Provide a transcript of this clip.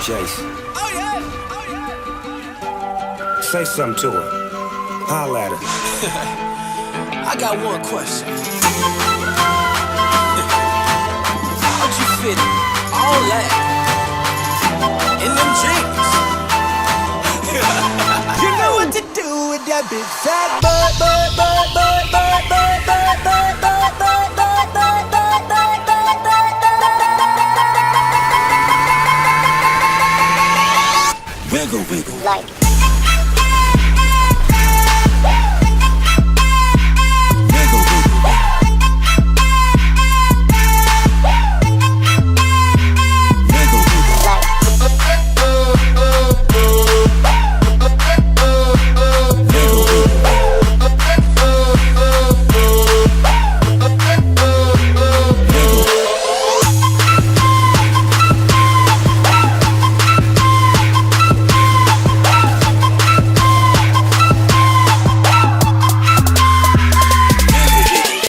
Jason. Oh yeah, oh yeah. Say something to her. Holla at her. I got one question. How'd you fit all that in them jeans? You know what to do with that big fat butt, butt, butt, butt, butt, butt, butt, butt, butt, butt, butt, butt, butt, butt, butt, butt. Wiggle, wiggle. Like